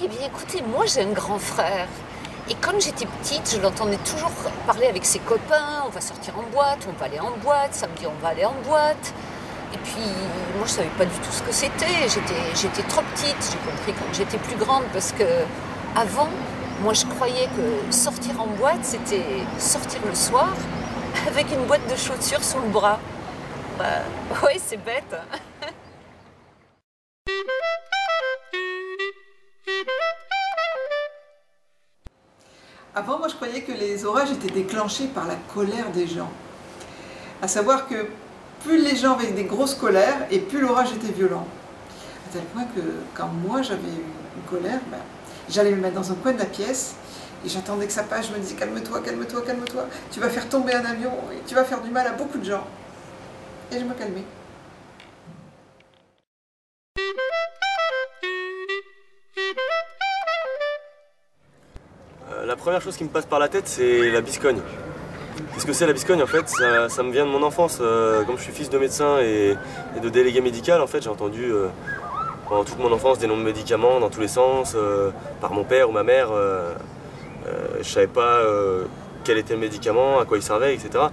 Eh bien écoutez, moi j'ai un grand frère. Et quand j'étais petite, je l'entendais toujours parler avec ses copains, on va sortir en boîte, on va aller en boîte, samedi on va aller en boîte. Et puis moi je savais pas du tout ce que c'était, j'étais trop petite, j'ai compris quand j'étais plus grande parce que avant, moi je croyais que sortir en boîte c'était sortir le soir avec une boîte de chaussures sous le bras. Bah ouais, c'est bête. Avant, moi, je croyais que les orages étaient déclenchés par la colère des gens. À savoir que plus les gens avaient des grosses colères, et plus l'orage était violent. À tel point que quand moi j'avais une colère, j'allais me mettre dans un coin de la pièce, et j'attendais que ça passe, je me disais calme-toi, calme-toi, calme-toi, tu vas faire tomber un avion, et tu vas faire du mal à beaucoup de gens. Et je me calmais. La première chose qui me passe par la tête, c'est la biscogne. Qu'est-ce que c'est la biscogne? En fait, ça me vient de mon enfance. Comme je suis fils de médecin et de délégué médical, en fait, j'ai entendu pendant toute mon enfance des noms de médicaments dans tous les sens, par mon père ou ma mère. Je savais pas quel était le médicament, à quoi il servait, etc.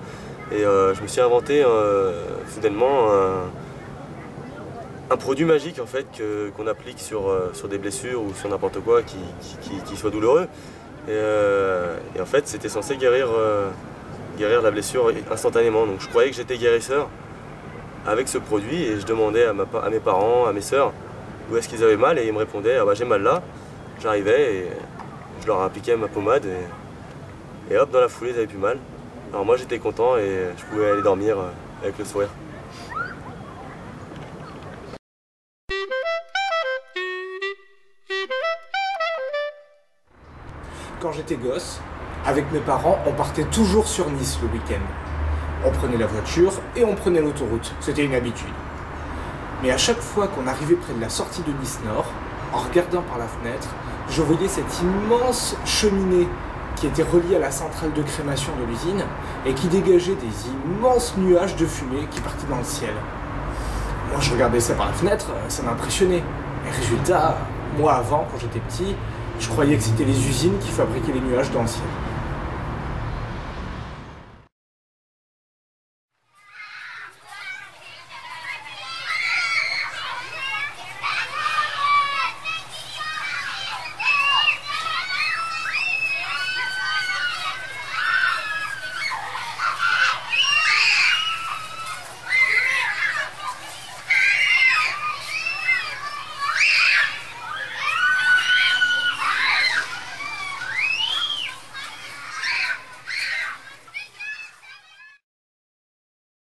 Et je me suis inventé soudainement un produit magique en fait qu'on applique sur des blessures ou sur n'importe quoi qui soit douloureux. Et en fait, c'était censé guérir la blessure instantanément. Donc je croyais que j'étais guérisseur avec ce produit et je demandais à mes parents, à mes sœurs où est-ce qu'ils avaient mal et ils me répondaient ah bah j'ai mal là. J'arrivais et je leur appliquais ma pommade et hop, dans la foulée ils avaient plus mal. Alors moi j'étais content et je pouvais aller dormir avec le sourire. Quand j'étais gosse, avec mes parents, on partait toujours sur Nice le week-end. On prenait la voiture et on prenait l'autoroute, c'était une habitude. Mais à chaque fois qu'on arrivait près de la sortie de Nice Nord, en regardant par la fenêtre, je voyais cette immense cheminée qui était reliée à la centrale de crémation de l'usine et qui dégageait des immenses nuages de fumée qui partaient dans le ciel. Moi je regardais ça par la fenêtre, ça m'impressionnait. Et résultat, moi avant, quand j'étais petit, je croyais que c'était les usines qui fabriquaient les nuages dans le ciel.